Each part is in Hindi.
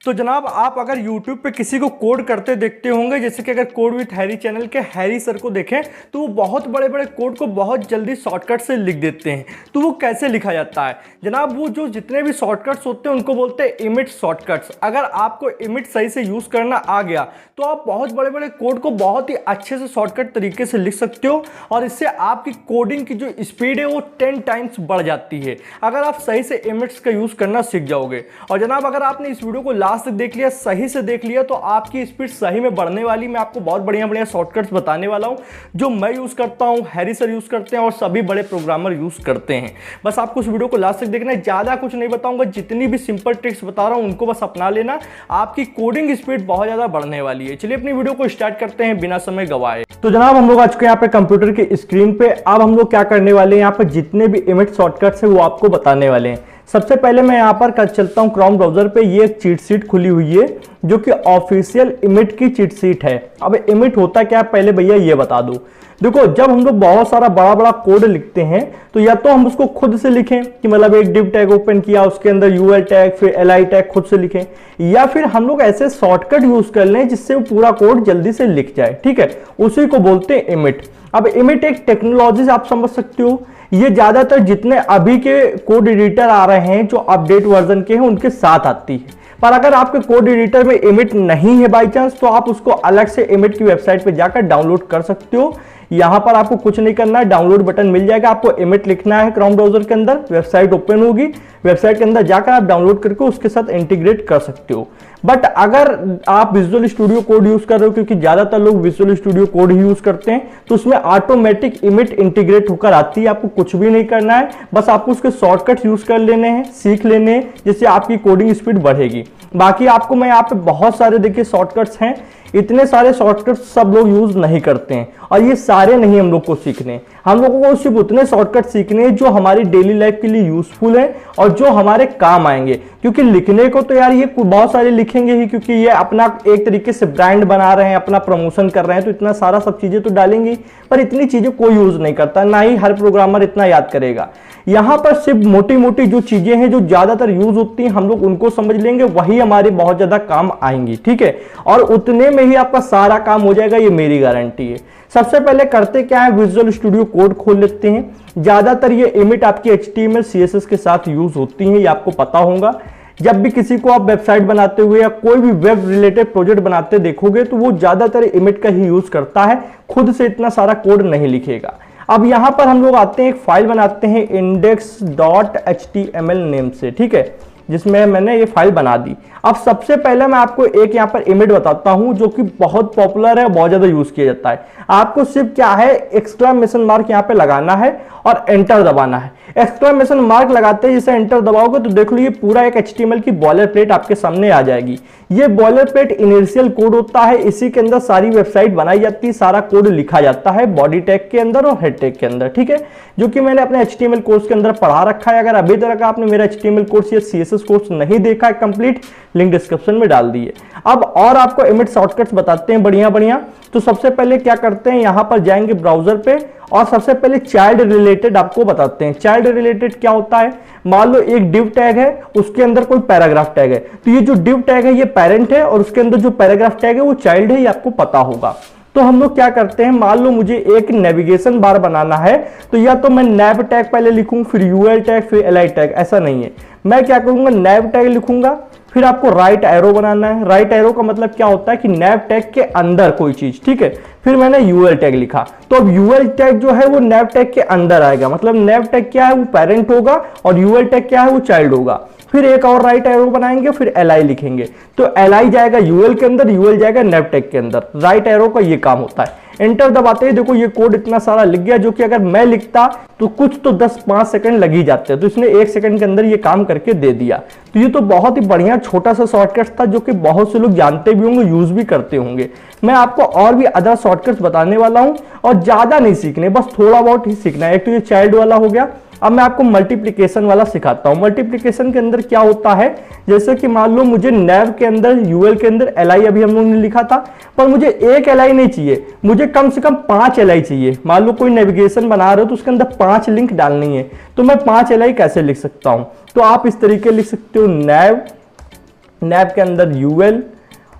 तो जनाब आप अगर YouTube पे किसी को कोड करते देखते होंगे, जैसे कि अगर कोड विथ हैरी चैनल के हैरी सर को देखें तो वो बहुत बड़े बड़े कोड को बहुत जल्दी शॉर्टकट से लिख देते हैं। तो वो कैसे लिखा जाता है जनाब? वो जो जितने भी शॉर्टकट्स होते हैं उनको बोलते हैं इमिट शॉर्टकट्स। अगर आपको इमिट सही से यूज़ करना आ गया तो आप बहुत बड़े बड़े कोड को बहुत ही अच्छे से शॉर्टकट तरीके से लिख सकते हो और इससे आपकी कोडिंग की जो स्पीड है वो 10 टाइम्स बढ़ जाती है अगर आप सही से इमिट्स का यूज़ करना सीख जाओगे। और जनाब अगर आपने इस वीडियो को लास्ट तक देख लिया, सही से देख लिया, तो आपकी स्पीड सही में बढ़ने वाली। मैं आपको बहुत बढ़िया बढ़िया शॉर्टकट्स बताने वाला हूं जो मैं यूज़ करता हूं, हैरी सर यूज़ करते हैं और सभी बड़े प्रोग्रामर यूज़ करते हैं। बस आपको इस वीडियो को लास्ट तक देखना है, ज़्यादा कुछ नहीं बताऊंगा, जितनी भी सिंपल ट्रिक्स बता रहा हूं उनको बस अपना लेना, आपकी कोडिंग स्पीड बहुत ज़्यादा बढ़ने वाली है। चलिए अपनी वीडियो को स्टार्ट करते हैं बिना समय गवाए। तो जनाब हम लोग आ चुके हैं यहाँ पे कंप्यूटर की स्क्रीन पे। अब हम लोग क्या करने वाले हैं, यहाँ पे जितने भी इमिट शॉर्टकट्स है वो आपको बताने वाले हैं। सबसे पहले मैं यहाँ पर कर चलता हूँ क्रोम ब्राउजर पे। ये एक चीट शीट खुली हुई है जो कि ऑफिशियल इमिट की चीट शीट है। अब इमिट होता क्या है पहले भैया ये बता दो। देखो जब हम लोग बहुत सारा बड़ा बड़ा कोड लिखते हैं तो या तो हम उसको खुद से लिखें कि मतलब एक डिव टैग ओपन किया, उसके अंदर यूएल टैग फिर एलआई टैग खुद से लिखें, या फिर हम लोग ऐसे शॉर्टकट यूज कर लें जिससे वो पूरा कोड जल्दी से लिख जाए। ठीक है, उसी को बोलते हैं इमिट। अब इमिट एक टेक्नोलॉजी आप समझ सकते हो, ये ज्यादातर जितने अभी के कोड एडिटर आ रहे हैं जो अपडेट वर्जन के हैं उनके साथ आती है। पर अगर आपके कोड एडिटर में इमिट नहीं है बाई चांस तो आप उसको अलग से इमिट की वेबसाइट पे जाकर डाउनलोड कर सकते हो। यहां पर आपको कुछ नहीं करना है, डाउनलोड बटन मिल जाएगा, आपको इमिट लिखना है क्रोम ब्राउजर के अंदर, वेबसाइट ओपन होगी, वेबसाइट के अंदर जाकर आप डाउनलोड करके उसके साथ इंटीग्रेट कर सकते हो। बट अगर आप विजुअल स्टूडियो कोड यूज कर रहे हो, क्योंकि ज्यादातर लोग विजुअल स्टूडियो कोड ही यूज करते हैं, तो उसमें ऑटोमेटिक इमिट इंटीग्रेट होकर आती है। आपको कुछ भी नहीं करना है, बस आपको उसके शॉर्टकट्स यूज कर लेने हैं, सीख लेने हैं, जिससे आपकी कोडिंग स्पीड बढ़ेगी। बाकी आपको मैं यहाँ पे बहुत सारे देखिए शॉर्टकट्स हैं, इतने सारे शॉर्टकट्स सब लोग यूज नहीं करते हैं और ये सारे नहीं हम लोग को सीखने। हम लोगों को सिर्फ उतने शॉर्टकट सीखने हैं जो हमारी डेली लाइफ के लिए यूजफुल है और जो हमारे काम आएंगे। क्योंकि लिखने को तो यार ये बहुत सारे लिखेंगे ही, क्योंकि ये अपना एक तरीके से ब्रांड बना रहे हैं, अपना प्रमोशन कर रहे हैं, तो इतना सारा सब चीजें तो डालेंगे, पर इतनी चीजें कोई यूज नहीं करता, ना ही हर प्रोग्रामर इतना याद करेगा। यहाँ पर सिर्फ मोटी मोटी जो चीजें हैं जो ज्यादातर यूज होती हैं हम लोग उनको समझ लेंगे, वही हमारे बहुत ज्यादा काम आएंगी। ठीक है, और उतने में ही आपका सारा काम हो जाएगा, ये मेरी गारंटी है। सबसे पहले करते क्या है, विजुअल स्टूडियो कोड खोल लेते हैं। ज्यादातर ये इमिट आपकी HTML CSS के साथ यूज होती है, ये आपको पता होगा। जब भी किसी को आप वेबसाइट बनाते हुए या कोई भी वेब रिलेटेड प्रोजेक्ट बनाते देखोगे तो वो ज्यादातर इमिट का ही यूज करता है, खुद से इतना सारा कोड नहीं लिखेगा। अब यहां पर हम लोग आते हैं, एक फाइल बनाते हैं index.html नेम से, ठीक है, जिसमें मैंने ये फाइल बना दी। अब सबसे पहले मैं आपको एक यहाँ पर इमिट बताता हूं जो कि बहुत पॉपुलर है, बहुत ज्यादा यूज किया जाता है। आपको सिर्फ क्या है, एक्सक्लेमेशन मार्क यहाँ पे लगाना है और एंटर दबाना है। एक्सक्लेमेशन मार्क लगाते हैं जैसे एंटर दबाओगे तो देख लो ये पूरा एक HTML की बॉयलर प्लेट आपके सामने आ जाएगी। ये बॉयलर प्लेट इनिशियल कोड होता है, इसी के अंदर सारी वेबसाइट बनाई जाती है, सारा कोड लिखा जाता है बॉडी टैग के अंदर और हेड टैग के अंदर। ठीक है, जो कि मैंने अपने HTML कोर्स के अंदर पढ़ा रखा है। अगर अभी तक आपने मेरा HTML कोर्स या CSS कोर्स नहीं देखा है कंप्लीट, लिंक डिस्क्रिप्शन में डाल दिए। अब और आपको इमिट शॉर्टकट्स बताते हैं बढ़िया बढ़िया। तो सबसे पहले क्या करते हैं, यहां पर जाएंगे ब्राउजर पे और सबसे पहले चाइल्ड रिलेटेड आपको बताते हैं। चाइल्ड रिलेटेड क्या होता है, मान लो एक डिव टैग है, उसके अंदर कोई पैराग्राफ टैग है, तो ये जो डिव टैग है ये पेरेंट है और उसके अंदर जो पैराग्राफ टैग है वो चाइल्ड है, ये आपको पता होगा। तो हम लोग क्या करते हैं, मान लो मुझे एक नेविगेशन बार बनाना है तो या तो मैं नैव टैग पहले लिखूं फिर यूएल टैग फिर एलआई टैग, ऐसा नहीं है। मैं क्या करूंगा, नैव टैग लिखूंगा, फिर आपको राइट एरो बनाना है। राइट एरो का मतलब क्या होता है कि नैव टैग के अंदर कोई चीज, ठीक है। फिर मैंने यूएल टैग लिखा, तो अब यूएल टैग जो है वो नैव टैग के अंदर आएगा, मतलब नैव टैग क्या है वो पेरेंट होगा और यूएल टैग क्या है वो चाइल्ड होगा। फिर एक और राइट एरो बनाएंगे, फिर एलआई लिखेंगे, तो एलआई जाएगा यूएल के अंदर, यूएल जाएगा नैव टैग के अंदर। राइट एरो का ये काम होता है। एंटर दबाते ही देखो ये कोड इतना सारा लिख गया, जो कि अगर मैं लिखता तो कुछ तो 10-5 सेकंड लग ही जाते हैं, तो इसने 1 सेकंड के अंदर ये काम करके दे दिया। तो ये तो बहुत ही बढ़िया छोटा सा शॉर्टकट था जो कि बहुत से लोग जानते भी होंगे, यूज भी करते होंगे। मैं आपको और भी अदर शॉर्टकट्स बताने वाला हूं और ज्यादा नहीं सीखने, बस थोड़ा बहुत ही सीखना है। एक तो ये चाइल्ड वाला हो गया। अब मैं आपको मल्टीप्लिकेशन वाला सिखाता हूं। मल्टीप्लिकेशन के अंदर क्या होता है, जैसे कि मान लो मुझे नैव के अंदर यूएल के अंदर एलआई अभी हम लोगों ने लिखा था, पर मुझे एक एलआई नहीं चाहिए, मुझे कम से कम 5 एलआई चाहिए। मान लो कोई नेविगेशन बना रहे हो तो उसके अंदर 5 लिंक डालनी है, तो मैं 5 एलआई कैसे लिख सकता हूं, तो आप इस तरीके लिख सकते हो, नैव नैव के अंदर यूएल,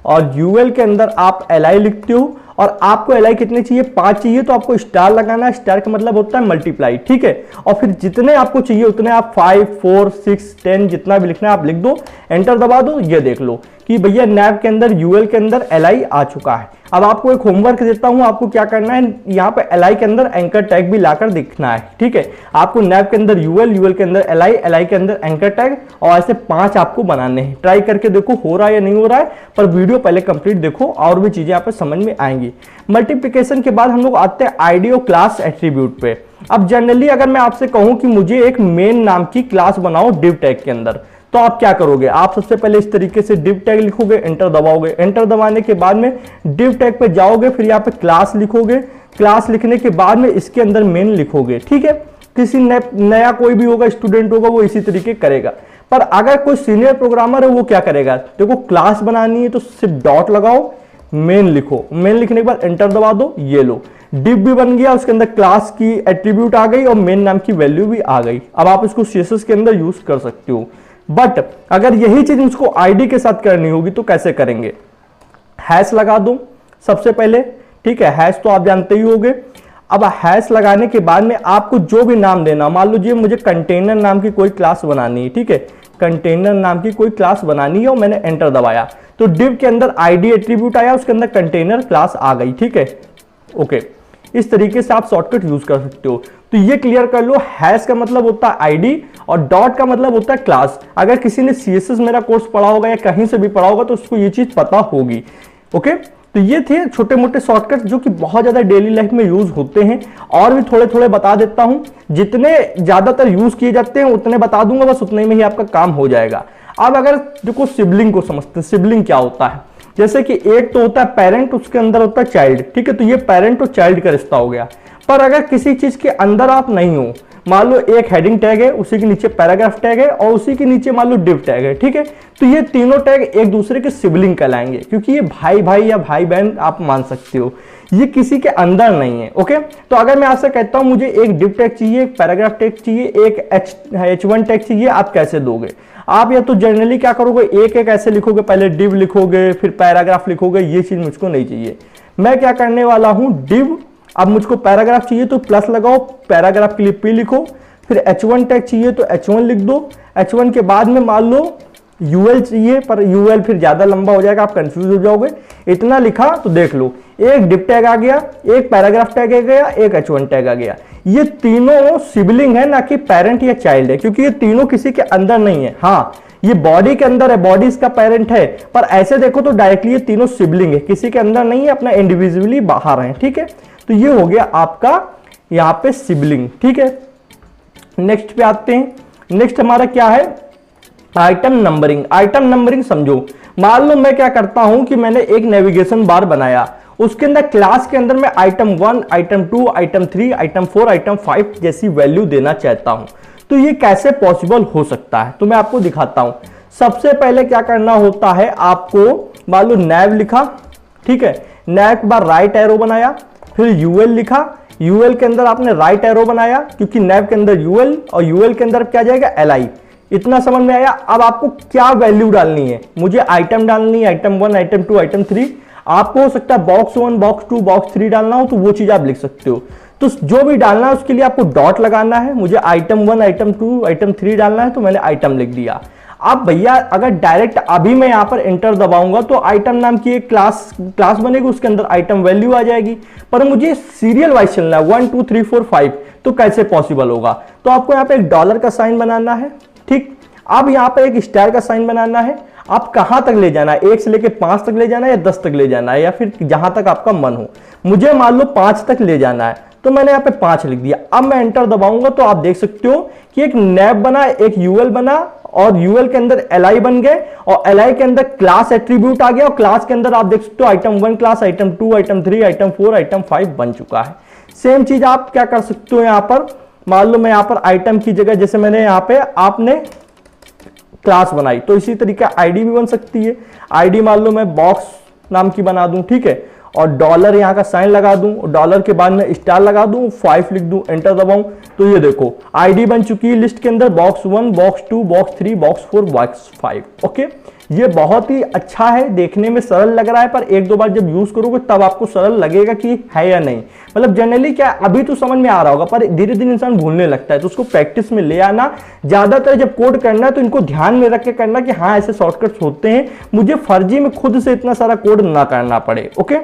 और यूएल के अंदर आप एलआई लिखते हो, और आपको एलआई कितने चाहिए, 5 चाहिए, तो आपको स्टार लगाना है। स्टार का मतलब होता है मल्टीप्लाई, ठीक है। और फिर जितने आपको चाहिए उतने आप 5, 4, 6, 10 जितना भी लिखना है आप लिख दो, एंटर दबा दो। ये देख लो कि भैया नैव के अंदर यूएल के अंदर एलआई आ चुका है। अब आपको एक होमवर्क देता हूं, आपको क्या करना है, यहाँ पे एलआई के अंदर एंकर टैग भी लाकर दिखना है, ठीक है। आपको नैव के अंदर यूएल, यूएल के अंदर एलआई, एलआई के अंदर एंकर टैग, और ऐसे 5 आपको बनाने हैं। ट्राई करके देखो हो रहा है या नहीं हो रहा है, पर वीडियो पहले कंप्लीट देखो और भी चीजें यहाँ पे समझ में आएंगी। मल्टीप्लिकेशन के बाद हम लोग आते हैं आईडी और क्लास एट्रीब्यूट पे। अब जनरली अगर मैं आपसे कहूं कि मुझे एक मेन नाम की क्लास बनाओ डिव टैग के अंदर, तो आप क्या करोगे, आप सबसे पहले इस तरीके से डिव टैग लिखोगे, एंटर दबाओगे। एंटर दबाने के बाद में डिव टैग पे जाओगे, फिर यहाँ पे क्लास लिखोगे। क्लास लिखने के बाद में इसके अंदर मेन लिखोगे, ठीक है। किसी नया कोई भी होगा, स्टूडेंट होगा, वो इसी तरीके करेगा। पर अगर कोई सीनियर प्रोग्रामर है वो क्या करेगा, देखो क्लास बनानी है तो सिर्फ डॉट लगाओ, मेन लिखो। मेन लिखने के बाद एंटर दबा दो, ये लो डिव भी बन गया, उसके अंदर क्लास की एट्रीब्यूट आ गई और मेन नाम की वैल्यू भी आ गई। अब आप इसको सीएसएस के अंदर यूज कर सकते हो। बट अगर यही चीज मुझको आईडी के साथ करनी होगी तो कैसे करेंगे, हैश लगा दो सबसे पहले, ठीक है। हैश तो आप जानते ही होंगे। अब हैश लगाने के बाद में आपको जो भी नाम देना, मान लीजिए मुझे कंटेनर नाम की कोई क्लास बनानी है, ठीक है। कंटेनर नाम की कोई क्लास बनानी है और मैंने एंटर दबाया तो डिव के अंदर आईडी एट्रीब्यूट आया, उसके अंदर कंटेनर क्लास आ गई, ठीक है। ओके, इस तरीके से आप शॉर्टकट यूज कर सकते हो। तो ये क्लियर कर लो, हैश का मतलब होता है आईडी और डॉट का मतलब होता है क्लास। अगर किसी ने सीएसएस मेरा कोर्स पढ़ा होगा या कहीं से भी पढ़ा होगा तो उसको ये चीज पता होगी। ओके, तो ये थे छोटे मोटे शॉर्टकट जो कि बहुत ज्यादा डेली लाइफ में यूज होते हैं, और भी थोड़े थोड़े बता देता हूं। जितने ज्यादातर यूज किए जाते हैं उतने बता दूंगा, बस उतने में ही आपका काम हो जाएगा। अब अगर देखो सिबलिंग को समझते हैं, सिबलिंग क्या होता है, जैसे कि एक तो होता है पेरेंट, उसके अंदर होता है चाइल्ड, ठीक है। तो ये पेरेंट और चाइल्ड का रिश्ता हो गया। पर अगर किसी चीज के अंदर आप नहीं हो, मान लो एक हेडिंग टैग है, उसी के नीचे पैराग्राफ टैग है और उसी के नीचे मान लो डिव टैग है, ठीक है। तो ये तीनों टैग एक दूसरे के सिबलिंग कहलाएंगे, क्योंकि ये भाई भाई या भाई बहन आप मान सकते हो, ये किसी के अंदर नहीं है। ओके, तो अगर मैं आपसे कहता हूं मुझे एक डिव टैग चाहिए, एक पैराग्राफ टैग चाहिए, एक H1 टैग चाहिए, आप कैसे दोगे? आप या तो जनरली क्या करोगे, एक एक ऐसे लिखोगे, पहले डिव लिखोगे फिर पैराग्राफ लिखोगे। ये चीज मुझको नहीं चाहिए। मैं क्या करने वाला हूं, डिव, अब मुझको पैराग्राफ चाहिए तो प्लस लगाओ, पैराग्राफ के लिए P लिखो, फिर H1 टैग चाहिए तो H1 लिख दो। H1 के बाद में मान लो UL चाहिए, पर UL फिर ज्यादा लंबा हो जाएगा, आप कंफ्यूज हो जाओगे। इतना लिखा तो देख लो, एक डिव टैग आ गया, एक पैराग्राफ टैग आ गया, एक H1 टैग आ गया। ये तीनों सिबलिंग है, ना कि पेरेंट या चाइल्ड है, क्योंकि ये तीनों किसी के अंदर नहीं है। हाँ, ये बॉडी के अंदर है, बॉडी इसका पेरेंट है, पर ऐसे देखो तो डायरेक्टली ये तीनों सिबलिंग है, किसी के अंदर नहीं है, अपना इंडिविजुअली बाहर है, ठीक है। तो ये हो गया आपका यहाँ पे सिबलिंग, ठीक है। नेक्स्ट पे आते हैं। नेक्स्ट हमारा क्या है, आइटम नंबरिंग। आइटम नंबरिंग समझो, मान लो मैं क्या करता हूं कि मैंने एक नेविगेशन बार बनाया, उसके अंदर क्लास के अंदर मैं item 1, item 2, item 3, item 4, item 5 जैसी वैल्यू देना चाहता हूं। तो ये कैसे पॉसिबल हो सकता है, तो मैं आपको दिखाता हूं। सबसे पहले क्या करना होता है, आपको मान लो नैव लिखा, ठीक है। नैव के बाद राइट एरो बनाया, फिर यूएल लिखा, यूएल के अंदर आपने राइट एरो बनाया, क्योंकि नैव के अंदर यूएल और यूएल के अंदर क्या जाएगा, एलआई। इतना समझ में आया। अब आपको क्या वैल्यू डालनी है, मुझे आइटम डालनी है, आइटम 1, आइटम 2, आइटम 3। आपको हो सकता है बॉक्स 1, बॉक्स 2, बॉक्स 3 डालना हो, तो वो चीज आप लिख सकते हो। तो जो भी डालना है उसके लिए आपको डॉट लगाना है। मुझे आइटम 1, आइटम 2, आइटम 3 डालना है, तो मैंने आइटम लिख दिया। अब भैया अगर डायरेक्ट अभी मैं यहां पर एंटर दबाऊंगा तो आइटम नाम की एक क्लास बनेगी, उसके अंदर आइटम वैल्यू आ जाएगी। पर मुझे सीरियल वाइज चलना है, 1 2 3 4 5, तो कैसे पॉसिबल होगा? तो आपको यहाँ पे एक डॉलर का साइन बनाना है, ठीक। अब यहाँ पे एक स्टार का साइन बनाना है। आप कहां तक ले जाना है, 1 से लेके 5 तक ले जाना है, या 10 तक ले जाना है, या फिर जहां तक आपका मन हो। मुझे मान लो 5 तक ले जाना है, तो मैंने यहाँ पे 5 लिख दिया। अब मैं एंटर दबाऊंगा तो आप देख सकते हो कि एक नैव बना, एक यूएल बना, और यूएल के अंदर एलआई बन गए, और एलआई के अंदर क्लास एट्रीब्यूट आ गया, और क्लास के अंदर आप देख सकते हो item 1 class, item 2, item 3, item 4, item 5 बन चुका है। सेम चीज आप क्या कर सकते हो, यहाँ पर मान लो मैं यहाँ पर आइटम की जगह, जैसे मैंने यहाँ पे आपने क्लास बनाई, तो इसी तरीके आईडी भी बन सकती है। आईडी मान लो मैं बॉक्स नाम की बना दूं, ठीक है, और डॉलर यहाँ का साइन लगा दूं, डॉलर के बाद में स्टार लगा दूं, 5 लिख दूं, एंटर दबाऊं, तो ये देखो आईडी बन चुकी है लिस्ट के अंदर, box 1, box 2, box 3, box 4, box 5। Okay, ये बहुत ही अच्छा है, देखने में सरल लग रहा है, पर एक दो बार जब यूज करोगे तब आपको सरल लगेगा कि है या नहीं। मतलब जनरली क्या अभी तो समझ में आ रहा होगा, पर धीरे धीरे इंसान भूलने लगता है, तो उसको प्रैक्टिस में ले आना। ज्यादातर जब कोड करना है तो इनको ध्यान में रख के करना कि हाँ ऐसे शॉर्टकट्स होते हैं, मुझे फर्जी में खुद से इतना सारा कोड ना करना पड़े। ओके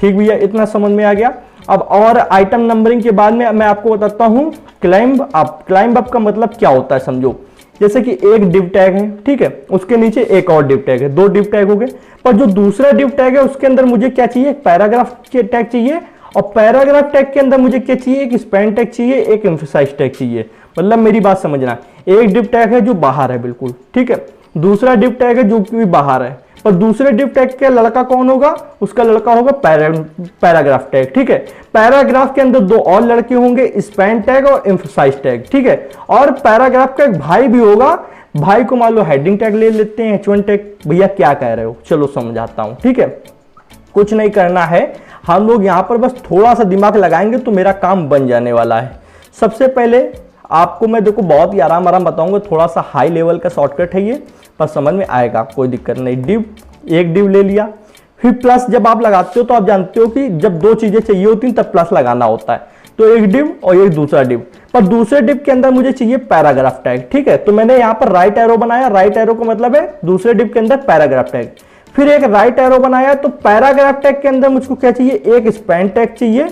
ठीक भैया, इतना समझ में आ गया। अब और आइटम नंबरिंग के बाद में मैं आपको बताता हूँ क्लाइंब अप। क्लाइंब अप का मतलब क्या होता है समझो। जैसे कि एक डिव टैग है, ठीक है, उसके नीचे एक और डिव टैग है, दो डिव टैग हो गए, पर जो दूसरा डिव टैग है उसके अंदर मुझे क्या चाहिए, पैराग्राफ टैग चाहिए, और पैराग्राफ टैग के अंदर मुझे क्या चाहिए, एक स्पैन टैग चाहिए, एक एम्फसाइज टैग चाहिए। मतलब मेरी बात समझना, एक डिव टैग है जो बाहर है बिल्कुल, ठीक है, दूसरा डिव टैग है जो कि बाहर है, पर दूसरे डिव टैग का लड़का कौन होगा, उसका लड़का होगा पैराग्राफ टैग, ठीक है। पैराग्राफ के अंदर दो और लड़के होंगे, स्पैन टैग और एम्फसाइज टैग, ठीक है। और पैराग्राफ का एक भाई भी होगा, भाई को मान लो हेडिंग टैग ले लेते हैं, H1 टैग। भैया क्या कह रहे हो, चलो समझाता हूं, ठीक है। कुछ नहीं करना है, हम लोग यहां पर बस थोड़ा सा दिमाग लगाएंगे तो मेरा काम बन जाने वाला है। सबसे पहले आपको मैं देखो बहुत ही आराम आराम बताऊंगा, थोड़ा सा हाई लेवल का शॉर्टकट है ये, पर समझ में आएगा, कोई दिक्कत नहीं। डिव, एक डिव ले लिया, फिर प्लस जब आप लगाते हो तो आप जानते हो कि जब दो चीजें चाहिए होती हैं तब प्लस लगाना होता है, तो एक डिव और एक दूसरा डिव। पर दूसरे डिव के अंदर मुझे चाहिए पैराग्राफ टैग, ठीक है, तो मैंने यहाँ पर राइट एरो बनाया, राइट एरो का मतलब है दूसरे डिव के अंदर पैराग्राफ टैग। फिर एक राइट एरो बनाया, तो पैराग्राफ टैग के अंदर मुझको क्या चाहिए, एक स्पैन टैग चाहिए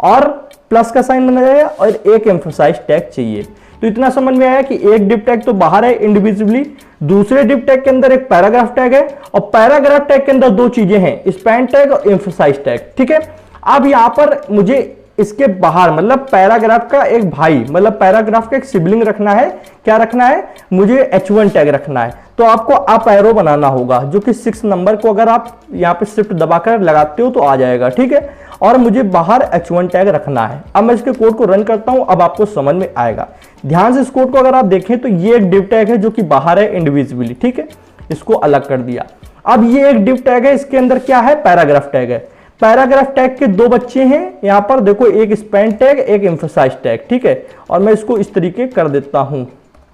और प्लस का साइन बनाया, और एक एम्फसाइज टैग चाहिए। तो इतना समझ में आया कि एक डिव टैग तो बाहर है इंडिविजुअली, दूसरे डिव टैग के अंदर एक पैराग्राफ टैग है, और पैराग्राफ टैग के अंदर दो चीजें हैं, स्पैन टैग और एम्फसाइज टैग, ठीक है। अब यहां पर मुझे इसके बाहर मतलब पैराग्राफ का एक भाई, मतलब पैराग्राफ का एक सिबलिंग रखना है। क्या रखना है, मुझे H1 टैग रखना है, तो आपको अप एरो बनाना होगा, जो कि 6 नंबर को अगर आप यहाँ पे शिफ्ट दबाकर लगाते हो तो आ जाएगा, ठीक है। और मुझे बाहर H1 टैग रखना है। अब मैं इसके कोड को रन करता हूं, अब आपको समझ में आएगा। ध्यान से इस कोड को अगर आप देखें तो ये एक डिव टैग है जो कि बाहर है इंडिविजुअली, ठीक है, इसको अलग कर दिया। अब ये एक डिव टैग है, इसके अंदर क्या है, पैराग्राफ टैग है। पैराग्राफ टैग के दो बच्चे हैं यहां पर देखो, एक स्पैन टैग, एक एम्फसाइज टैग, ठीक है। और मैं इसको इस तरीके कर देता हूं,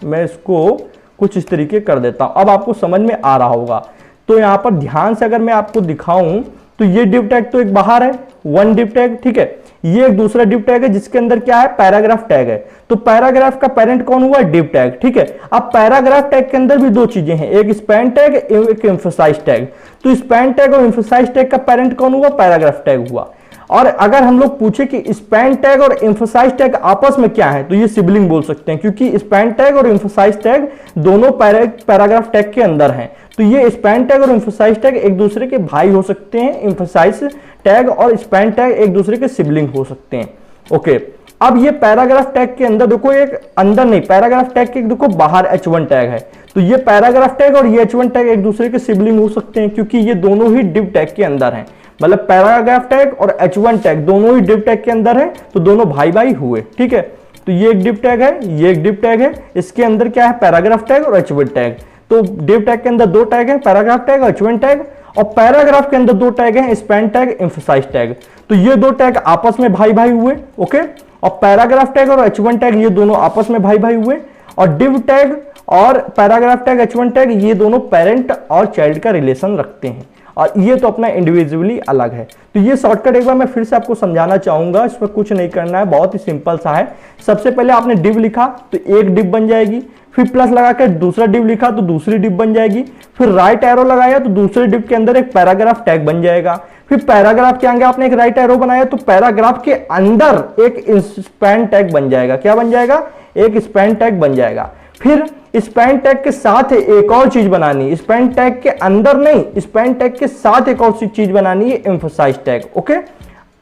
मैं इसको कुछ इस तरीके कर देता हूं, अब आपको समझ में आ रहा होगा। तो यहां पर ध्यान से अगर मैं आपको दिखाऊं तो ये डिव टैग तो एक बाहर है, वन डिव टैग, ठीक है, ये एक दूसरा डिव टैग है जिसके अंदर क्या है, पैराग्राफ टैग है। तो पैराग्राफ का पेरेंट कौन हुआ, डिव टैग, ठीक है। अब पैराग्राफ टैग के अंदर भी दो चीजें हैं, एक स्पैन टैग, एक एम्फसाइज टैग। तो स्पैन टैग और एम्फसाइज टैग का पेरेंट कौन हुआ, पैराग्राफ टैग हुआ। और अगर हम लोग पूछे कि स्पैन टैग और एम्फसाइज टैग आपस में क्या है, तो ये सिबलिंग बोल सकते हैं, क्योंकि स्पैन टैग और एम्फसाइज टैग दोनों पैराग्राफ टैग के अंदर हैं। तो ये स्पैन टैग और एम्फसाइज टैग एक दूसरे के भाई हो सकते हैं, एम्फसाइज टैग और स्पैन टैग एक दूसरे के सिबलिंग हो सकते हैं। ओके, अब ये पैराग्राफ टैग के अंदर देखो, एक अंदर नहीं, पैराग्राफ टैग के देखो बाहर H1 टैग है, तो ये पैराग्राफ टैग और ये H1 टैग एक दूसरे के सिबलिंग हो सकते हैं, क्योंकि ये दोनों ही डिव टैग के अंदर हैं। मतलब पैराग्राफ टैग और H1 टैग दोनों ही डिव टैग के अंदर है, तो दोनों भाई भाई हुए, ठीक है। तो ये एक डिव टैग है, ये एक डिव टैग है, इसके अंदर क्या है, पैराग्राफ टैग और H1 टैग। तो डिव टैग के अंदर दो टैग है, पैराग्राफ टैग और H1 टैग, और पैराग्राफ के अंदर दो टैग हैं, स्पैन टैग, एम्फसाइज टैग। तो ये दो टैग आपस में भाई भाई हुए, ओके। और पैराग्राफ टैग और H1 टैग ये दोनों आपस में भाई भाई हुए, और डिव टैग और पैराग्राफ टैग, H1 टैग ये दोनों पेरेंट और चाइल्ड का रिलेशन रखते हैं, और ये तो अपना इंडिविजुअली अलग है। तो ये शॉर्टकट एक बार मैं फिर से आपको समझाना चाहूंगा, इसमें कुछ नहीं करना है, बहुत ही सिंपल सा है। सबसे पहले आपने डिव लिखा तो एक डिव बन जाएगी, फिर प्लस लगाकर दूसरा डिव लिखा तो दूसरी डिव बन जाएगी, फिर राइट एरो लगाया तो दूसरे डिव के अंदर एक पैराग्राफ टैग बन जाएगा, फिर पैराग्राफ के आगे आपने एक राइट एरो बनाया तो पैराग्राफ के अंदर एक स्पैन टैग बन जाएगा। क्या बन जाएगा, एक स्पैन टैग बन जाएगा। फिर स्पैन टैग के साथ एक और चीज बनानी, स्पैन टैग के अंदर नहीं, स्पैन टैग के साथ एक और चीज बनानी है, एम्फसाइज टैग, ओके।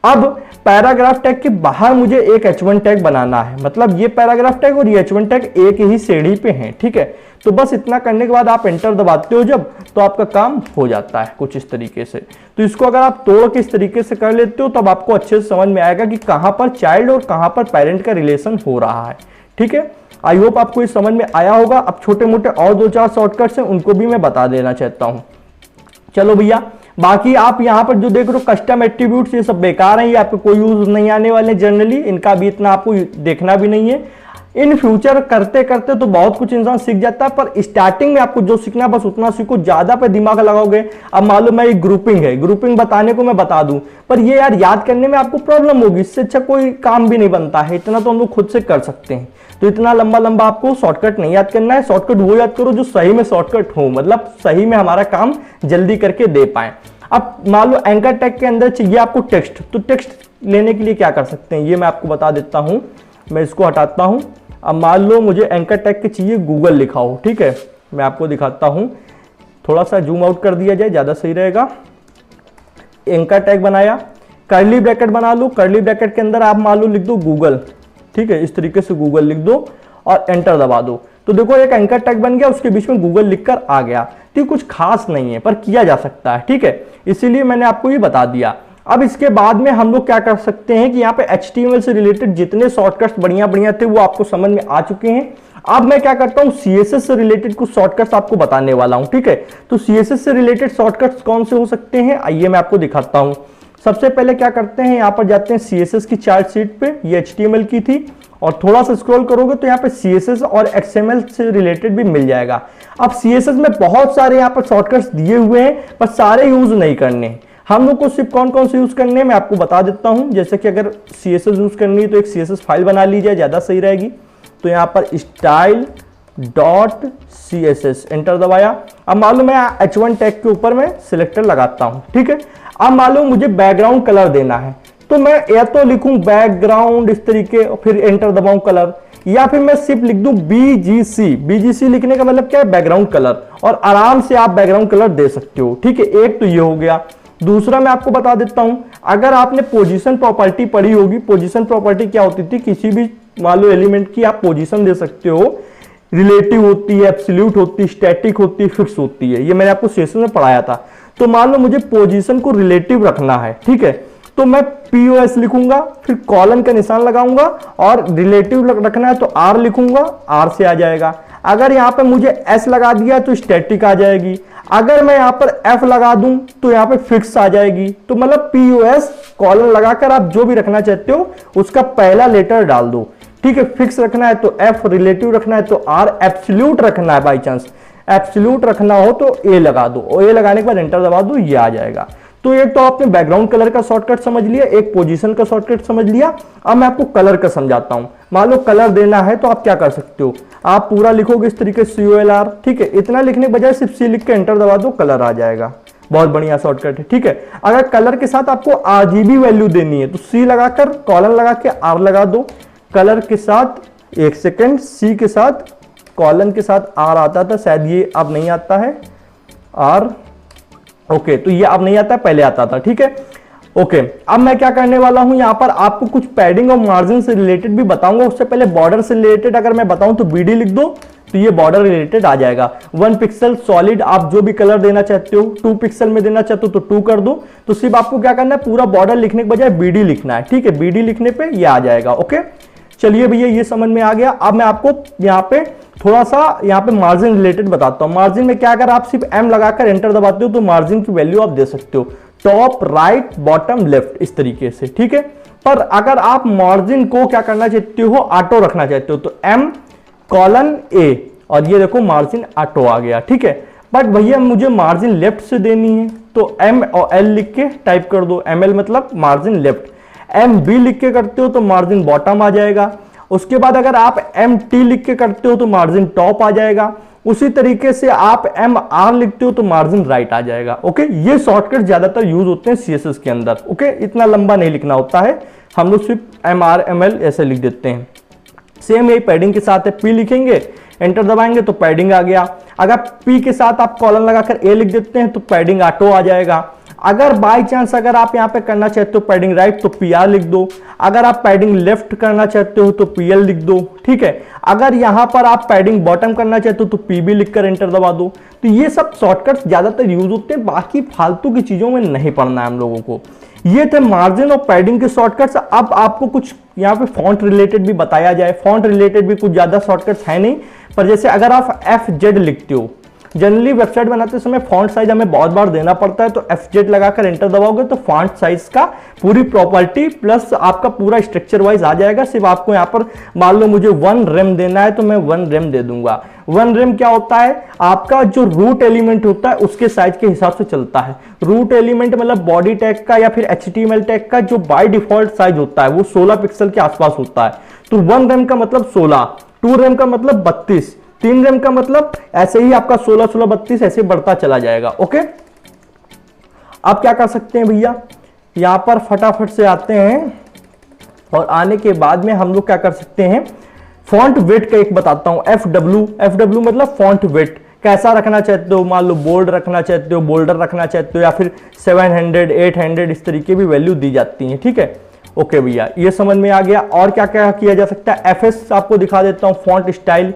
अब पैराग्राफ टैग के बाहर मुझे एक H1 टैग बनाना है, मतलब ये पैराग्राफ टैग और ये H1 टैग एक ही सीढ़ी पे हैं, ठीक है। तो बस इतना करने के बाद आप एंटर दबाते हो जब, तो आपका काम हो जाता है कुछ इस तरीके से। तो इसको अगर आप तोड़ के इस तरीके से कर लेते हो तब आपको अच्छे से समझ में आएगा कि कहां पर चाइल्ड और कहां पर पेरेंट का रिलेशन हो रहा है, ठीक है। आई होप आपको ये समझ में आया होगा। अब छोटे मोटे और दो चार शॉर्टकट्स हैं, उनको भी मैं बता देना चाहता हूं। चलो भैया, बाकी आप यहाँ पर जो देख रहे हो कस्टम एट्रीब्यूट्स, ये सब बेकार हैं, ये आपको कोई यूज नहीं आने वाले जनरली, इनका भी इतना आपको देखना भी नहीं है। इन फ्यूचर करते करते तो बहुत कुछ इंसान सीख जाता है, पर स्टार्टिंग में आपको जो सीखना है बस उतना सीखो, ज्यादा पे दिमाग लगाओगे। अब मालूम है ग्रुपिंग है, ग्रुपिंग बताने को मैं बता दूं, पर ये यार याद करने में आपको प्रॉब्लम होगी, इससे अच्छा कोई काम भी नहीं बनता है। इतना तो हम लोग खुद से कर सकते हैं, तो इतना लंबा लंबा आपको शॉर्टकट नहीं याद करना है। शॉर्टकट वो याद करो जो सही में शॉर्टकट हो, मतलब सही में हमारा काम जल्दी करके दे पाए। अब मान लो एंकर टैग के अंदर चाहिए आपको टेक्स्ट, तो टेक्स्ट लेने के लिए क्या कर सकते हैं ये मैं आपको बता देता हूं। मैं इसको हटाता हूं। अब मान लो मुझे एंकर टैग के चाहिए गूगल लिखा हो, ठीक है, मैं आपको दिखाता हूं, थोड़ा सा जूम आउट कर दिया जाए, ज्यादा सही रहेगा। एंकर टैग बनाया, कर्ली ब्रैकेट बना लो, कर्ली ब्रैकेट के अंदर आप मान लो लिख दो गूगल, ठीक है, इस तरीके से गूगल लिख दो और एंटर दबा दो, तो देखो एक एंकर टैग बन गया, उसके बीच में गूगल लिखकर आ गया। तो कुछ खास नहीं है पर किया जा सकता है, ठीक है, इसीलिए मैंने आपको ये बता दिया। अब इसके बाद में हम लोग क्या कर सकते हैं कि यहाँ पे HTML से रिलेटेड जितने शॉर्टकट्स बढ़िया बढ़िया थे वो आपको समझ में आ चुके हैं। अब मैं क्या करता हूँ CSS से रिलेटेड कुछ शॉर्टकट्स आपको बताने वाला हूँ, ठीक है। तो CSS से रिलेटेड शॉर्टकट्स कौन से हो सकते हैं आइए मैं आपको दिखाता हूँ। सबसे पहले क्या करते हैं, यहाँ पर जाते हैं CSS की चार्ट शीट पे, ये HTML की थी, और थोड़ा सा स्क्रॉल करोगे तो यहाँ पे CSS और XML से रिलेटेड भी मिल जाएगा। अब CSS में बहुत सारे यहाँ पर शॉर्टकट्स दिए हुए हैं, पर सारे यूज नहीं करने, हम लोग को सिर्फ कौन कौन से यूज करने हैं मैं आपको बता देता हूं। जैसे कि अगर CSS यूज करनी है तो एक CSS फाइल बना लीजिए, ज्यादा सही रहेगी। तो यहाँ पर style.css एंटर दबाया। अब मालूम मैं H1 टैग के ऊपर मैं सिलेक्टर लगाता हूं, ठीक है। अब मालूम मुझे बैकग्राउंड कलर देना है, तो मैं या तो लिखूं बैकग्राउंड इस तरीके, फिर एंटर दबाऊं कलर, या फिर मैं सिर्फ लिख दूं BGC। BGC लिखने का मतलब क्या है, बैकग्राउंड कलर, और आराम से आप बैकग्राउंड कलर दे सकते हो, ठीक है। एक तो ये हो गया। दूसरा मैं आपको बता देता हूं, अगर आपने पोजीशन प्रॉपर्टी पढ़ी होगी, पोजीशन प्रॉपर्टी क्या होती थी, किसी भी मान लो एलिमेंट की आप पोजीशन दे सकते हो, रिलेटिव होती है, एब्सोल्यूट होती है, स्टैटिक होती है, फिक्स होती है, ये मैंने आपको सेशन में पढ़ाया था। तो मान लो मुझे पोजीशन को रिलेटिव रखना है, ठीक है, तो मैं POS लिखूंगा, फिर कॉलन का निशान लगाऊंगा, और रिलेटिव रखना है तो R लिखूंगा, R से आ जाएगा। अगर यहाँ पे मुझे S लगा दिया तो स्टैटिक आ जाएगी, अगर मैं यहाँ पर F लगा दूं तो यहाँ पे फिक्स आ जाएगी। तो मतलब POS कॉलन लगाकर आप जो भी रखना चाहते हो उसका पहला लेटर डाल दो, ठीक है। फिक्स रखना है तो F, रिलेटिव रखना है तो R, एब्सोल्यूट रखना है, बाई चांस एब्सोल्यूट रखना हो तो A लगा दो, और A लगाने के बाद एंटर दबा दो, ये आ जाएगा। तो एक तो आपने बैकग्राउंड कलर का शॉर्टकट समझ लिया, एक पोजीशन का शॉर्टकट समझ लिया। अब मैं आपको कलर का समझाता हूं। मान लो कलर देना है तो आप क्या कर सकते हो, आप पूरा लिखोगे इस तरीके से COLR, ठीक है, इतना लिखने के बजाय सिर्फ C लिख के एंटर दबा दो, कलर आ जाएगा। बहुत बढ़िया शॉर्टकट है, ठीक है। अगर कलर के साथ आपको RGB वैल्यू देनी है तो C लगाकर कॉलन लगा के R लगा दो, कलर के साथ, एक सेकेंड, C के साथ कॉलन के साथ R आता था, शायद ये अब नहीं आता है R, ओके, तो ये अब नहीं आता, पहले आता था, ठीक है, ओके। अब मैं क्या करने वाला हूं, यहां पर आपको कुछ पैडिंग और मार्जिन से रिलेटेड भी बताऊंगा। उससे पहले बॉर्डर से रिलेटेड अगर मैं बताऊं तो BD लिख दो, तो ये बॉर्डर रिलेटेड आ जाएगा। 1 पिक्सल सॉलिड, आप जो भी कलर देना चाहते हो, 2 पिक्सल में देना चाहते हो तो 2 कर दो। तो सिर्फ आपको क्या करना है, पूरा बॉर्डर लिखने के बजाय BD लिखना है, ठीक है, BD लिखने पे ये आ जाएगा, ओके। चलिए भैया ये समझ में आ गया। अब मैं आपको यहाँ पे थोड़ा सा यहाँ पे मार्जिन रिलेटेड बताता हूँ। मार्जिन में क्या, अगर आप सिर्फ M लगाकर एंटर दबाते हो तो मार्जिन की वैल्यू आप दे सकते हो, टॉप, राइट, बॉटम, लेफ्ट, इस तरीके से, ठीक है। पर अगर आप मार्जिन को क्या करना चाहते हो, ऑटो रखना चाहते हो तो M:A, और ये देखो मार्जिन ऑटो आ गया, ठीक है। बट भैया मुझे मार्जिन लेफ्ट से देनी है तो M और L लिख के टाइप कर दो, ML मतलब मार्जिन लेफ्ट। MB लिख के करते हो तो मार्जिन बॉटम आ जाएगा। उसके बाद अगर आप MT लिख के करते हो तो मार्जिन टॉप आ जाएगा। उसी तरीके से आप MR लिखते हो तो मार्जिन राइट आ जाएगा, ओके। ये शॉर्टकट ज्यादातर यूज होते हैं CSS के अंदर, ओके, इतना लंबा नहीं लिखना होता है, हम लोग सिर्फ MR ML ऐसे लिख देते हैं। सेम यही पैडिंग के साथ है, P लिखेंगे, एंटर दबाएंगे तो पैडिंग आ गया। अगर P के साथ आप कॉलन लगाकर A लिख देते हैं तो पैडिंग ऑटो आ जाएगा। अगर बाय चांस अगर आप यहाँ पे करना चाहते हो पैडिंग राइट तो PR लिख दो, अगर आप पैडिंग लेफ्ट करना चाहते हो तो PL लिख दो, ठीक है। अगर यहाँ पर आप पैडिंग बॉटम करना चाहते हो तो PB लिखकर एंटर दबा दो। तो ये सब शॉर्टकट्स ज्यादातर यूज होते हैं, बाकी फालतू की चीजों में नहीं पढ़ना है हम लोगों को। ये थे मार्जिन और पैडिंग के शॉर्टकट्स। अब आपको कुछ यहाँ पे फॉन्ट रिलेटेड भी बताया जाए। फॉन्ट रिलेटेड भी कुछ ज्यादा शॉर्टकट्स है नहीं, पर जैसे अगर आप FZ लिखते हो जनरली वेबसाइट बनाते समय फॉन्ट साइज हमें बहुत बार देना पड़ता है, तो F8 लगाकर एंटर दबाओगे तो फॉन्ट साइज का पूरी प्रॉपर्टी प्लस आपका पूरा स्ट्रक्चर वाइज आ जाएगा। सिर्फ आपको यहाँ पर मान लो मुझे 1 रेम देना है तो मैं 1 रेम दे दूंगा। 1 रेम क्या होता है, आपका जो रूट एलिमेंट होता है उसके साइज के हिसाब से चलता है। रूट एलिमेंट मतलब बॉडी टैग का या फिर HTML टैग का जो बाय डिफॉल्ट साइज होता है वो 16 पिक्सल के आसपास होता है। तो 1 रेम का मतलब 16, 2 रेम का मतलब 32, 3 रेम का मतलब ऐसे ही आपका 16, 16, 32 ऐसे बढ़ता चला जाएगा। ओके, अब क्या कर सकते हैं भैया, यहां पर फटाफट से आते हैं और आने के बाद में हम लोग क्या कर सकते हैं, फॉन्ट वेट का एक बताता हूं, FW मतलब फॉन्ट वेट कैसा रखना चाहते हो, मान लो बोल्ड रखना चाहते हो, बोल्डर रखना चाहते हो, या फिर 700, 800 इस तरीके भी वैल्यू दी जाती है। ठीक है, ओके भैया, ये समझ में आ गया। और क्या क्या किया जा सकता है, FS आपको दिखा देता हूं, फॉन्ट स्टाइल।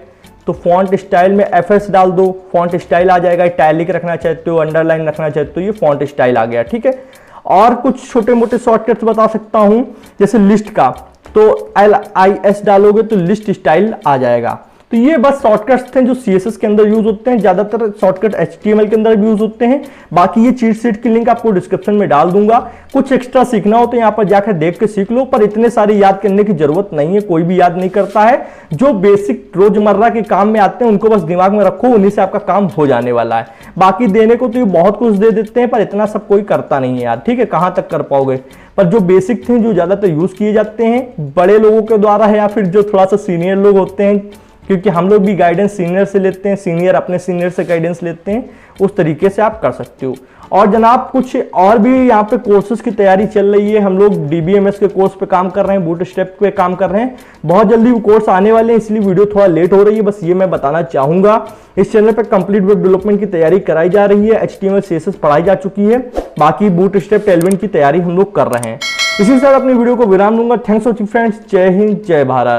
तो फॉन्ट स्टाइल में FS डाल दो, फॉन्ट स्टाइल आ जाएगा। इटैलिक रखना चाहते हो, अंडरलाइन रखना चाहते हो, ये फॉन्ट स्टाइल आ गया। ठीक है, और कुछ छोटे मोटे शॉर्टकट्स बता सकता हूं, जैसे लिस्ट का, तो LIS डालोगे तो लिस्ट स्टाइल आ जाएगा। तो ये बस शॉर्टकट्स थे जो CSS के अंदर यूज होते हैं, ज्यादातर शॉर्टकट HTML के अंदर भी यूज होते हैं। बाकी ये चीट शीट की लिंक आपको डिस्क्रिप्शन में डाल दूंगा। कुछ एक्स्ट्रा सीखना हो तो यहाँ पर जाकर देख के सीख लो, पर इतने सारे याद करने की जरूरत नहीं है, कोई भी याद नहीं करता है। जो बेसिक रोजमर्रा के काम में आते हैं उनको बस दिमाग में रखो, उन्हीं से आपका काम हो जाने वाला है। बाकी देने को तो ये बहुत कुछ दे देते हैं, पर इतना सब कोई करता नहीं है यार। ठीक है, कहां तक कर पाओगे, पर जो बेसिक थे जो ज्यादातर यूज किए जाते हैं बड़े लोगों के द्वारा है या फिर जो थोड़ा सा सीनियर लोग होते हैं, क्योंकि हम लोग भी गाइडेंस सीनियर से लेते हैं, सीनियर अपने सीनियर से गाइडेंस लेते हैं, उस तरीके से आप कर सकते हो। और जनाब कुछ और भी यहाँ पे कोर्सेज की तैयारी चल रही है, हम लोग DBMS के कोर्स पे काम कर रहे हैं, बूटस्ट्रैप पे काम कर रहे हैं, बहुत जल्दी वो कोर्स आने वाले हैं, इसलिए वीडियो थोड़ा लेट हो रही है, बस ये मैं बताना चाहूंगा। इस चैनल पे कंप्लीट वेब डेवलपमेंट की तैयारी कराई जा रही है, HTML CSS पढ़ाई जा चुकी है, बाकी बूटस्ट्रैप टेलविन की तैयारी हम लोग कर रहे हैं। इसी के साथ अपनी वीडियो को विराम दूंगा। थैंक्स फॉर वॉचिंग फ्रेंड्स, जय हिंद, जय भारत।